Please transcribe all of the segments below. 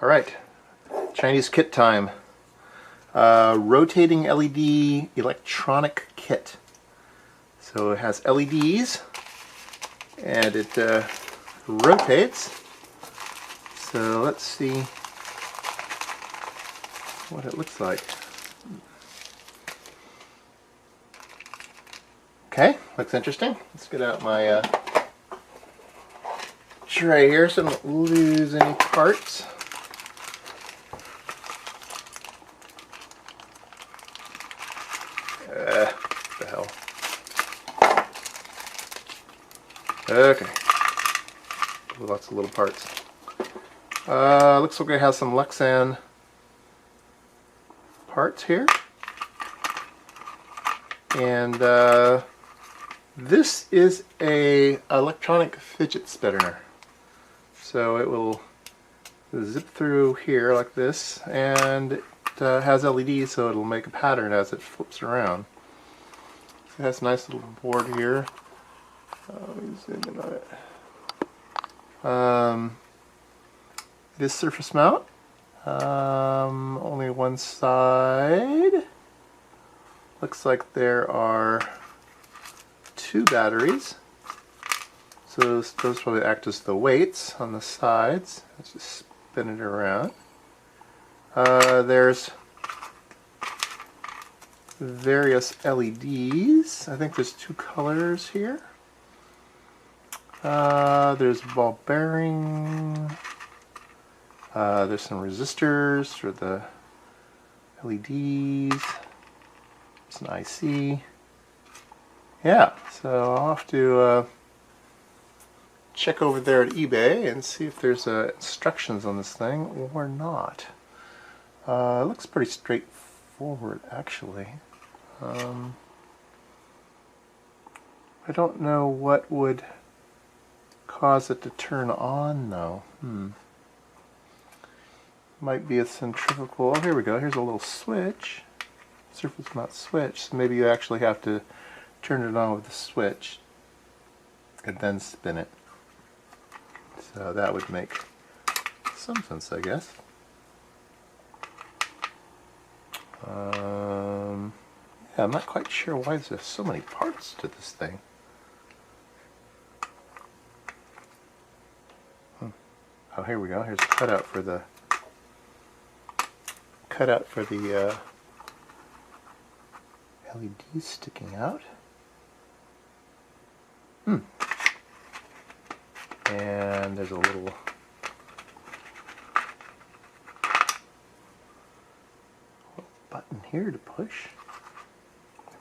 Alright, Chinese kit time. Rotating LED electronic kit. So it has LEDs and it rotates. So let's see what it looks like. Okay, looks interesting. Let's get out my tray here so I don't lose any parts. The hell. Okay. Lots of little parts. Looks like it has some Lexan parts here. And this is a electronic fidget spinner. So it will zip through here like this, and it has LEDs, so it'll make a pattern as it flips around. So it has a nice little board here. Let me zoom in on it. It is surface mount. Only one side. Looks like there are 2 batteries. So those probably act as the weights on the sides. Let's just spin it around. There's various LEDs. I think there's 2 colors here. There's ball bearing. There's some resistors for the LEDs. It's an IC. Yeah, so I'll have to check over there at eBay and see if there's instructions on this thing or not. It looks pretty straightforward, actually. I don't know what would cause it to turn on, though. Might be a centrifugal. Oh, here we go. Here's a little switch. Surface mount switch. So maybe you actually have to turn it on with the switch and then spin it. So that would make some sense, I guess. Yeah, I'm not quite sure why there's so many parts to this thing. Oh, here we go. Here's a cutout for the LEDs sticking out. And there's a little button here to push.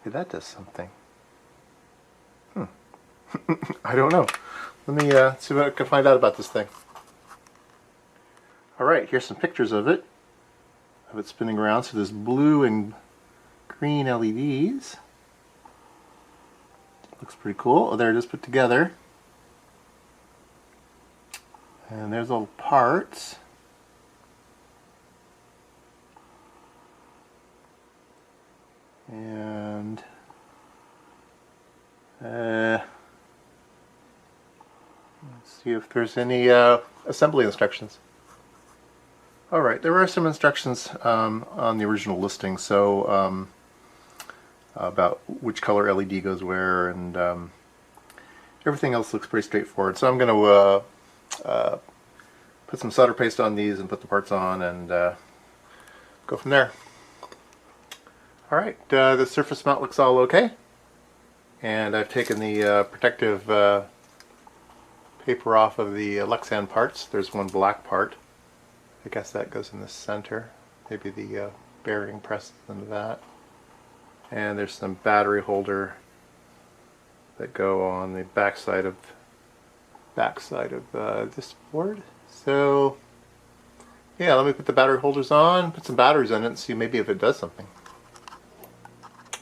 Maybe that does something. I don't know. Let me see what I can find out about this thing. Alright, here's some pictures of it spinning around. So there's blue and green LEDs. Looks pretty cool. Oh, there it is put together. And there's all the parts. And let's see if there's any assembly instructions. Alright, there are some instructions on the original listing, so about which color LED goes where, and everything else looks pretty straightforward. So I'm going to put some solder paste on these and put the parts on and go from there. Alright, the surface mount looks all okay, and I've taken the protective paper off of the Lexan parts. There's one black part. I guess that goes in the center. Maybe the bearing presses into that. And there's some battery holder that go on the backside of this board. So yeah, let me put the battery holders on, put some batteries in it, and see maybe if it does something.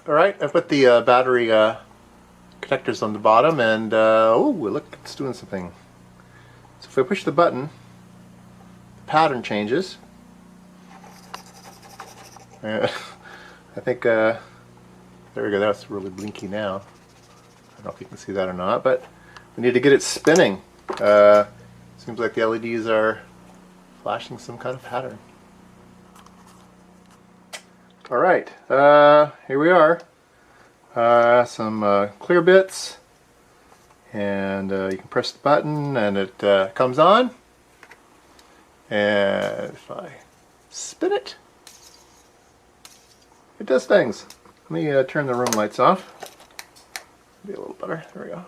Alright, I put the battery connectors on the bottom, and oh look, it's doing something. So if I push the button, pattern changes. I think there we go, that's really blinky now. I don't know if you can see that or not, but we need to get it spinning. Seems like the LEDs are flashing some kind of pattern. All right, here we are. Some clear bits, and you can press the button and it comes on. And if I spin it, it does things. Let me turn the room lights off. Be a little better. There we go.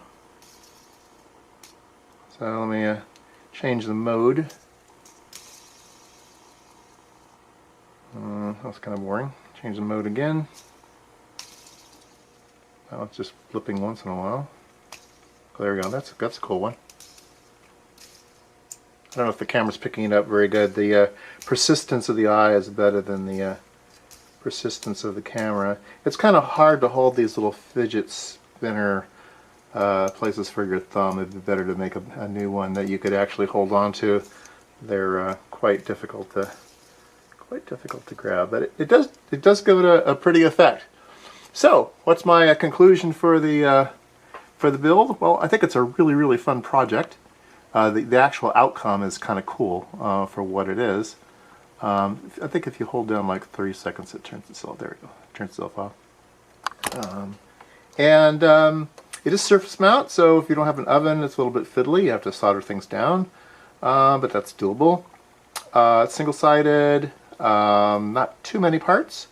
So let me change the mode. That's kind of boring. Change the mode again. Now it's just flipping once in a while. There we go. That's a cool one. I don't know if the camera's picking it up very good. The persistence of the eye is better than the persistence of the camera. It's kind of hard to hold these little fidget spinner places for your thumb. It'd be better to make a new one that you could actually hold on to. They're quite difficult to grab, but it does give it a pretty effect. So, what's my conclusion for the build? Well, I think it's a really fun project. The actual outcome is kind of cool for what it is. I think if you hold down like 30 seconds, it turns itself. There we go. It turns itself off. It is surface mount, so if you don't have an oven, it's a little bit fiddly. You have to solder things down, but that's doable. It's single-sided. Not too many parts.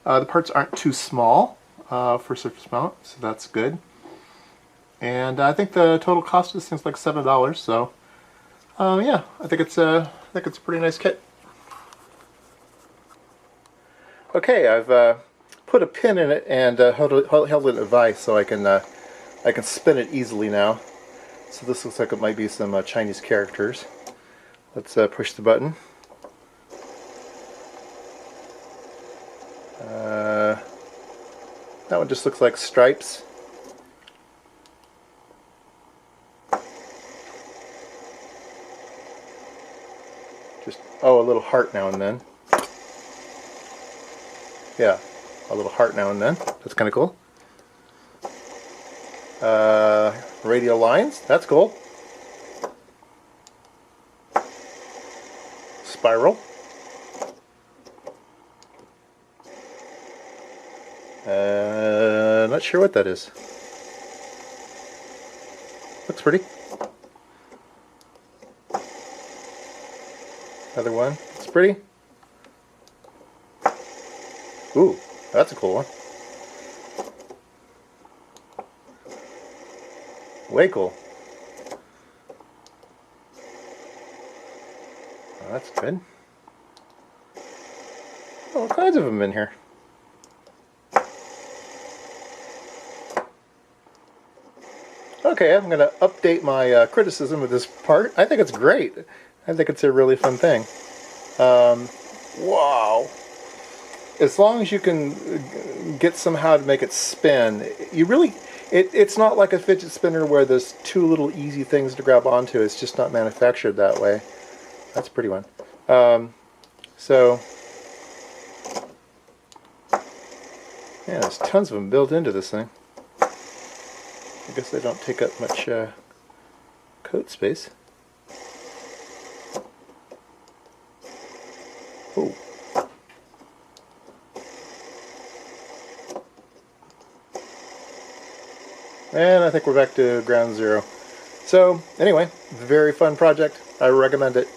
The parts aren't too small for surface mount, so that's good. And I think the total cost of this thing's like $7. So yeah, I think it's a pretty nice kit. Okay, I've put a pin in it and held it in a vise so I can spin it easily now. So this looks like it might be some Chinese characters. Let's push the button. That one just looks like stripes. Just, oh, a little heart now and then. Yeah, a little heart now and then. That's kind of cool. Radial lines, that's cool. Spiral. Not sure what that is. Looks pretty. Another one. It's pretty. Ooh, that's a cool one. Way cool. Oh, that's good. All kinds of them in here. Okay, I'm going to update my criticism of this part. I think it's great. I think it's a really fun thing. Wow. As long as you can get somehow to make it spin, you really... It's not like a fidget spinner where there's two little easy things to grab onto. It's just not manufactured that way. That's a pretty one. So, yeah, there's tons of them built into this thing. I guess they don't take up much coat space. Ooh. And I think we're back to ground zero. So, anyway, very fun project. I recommend it.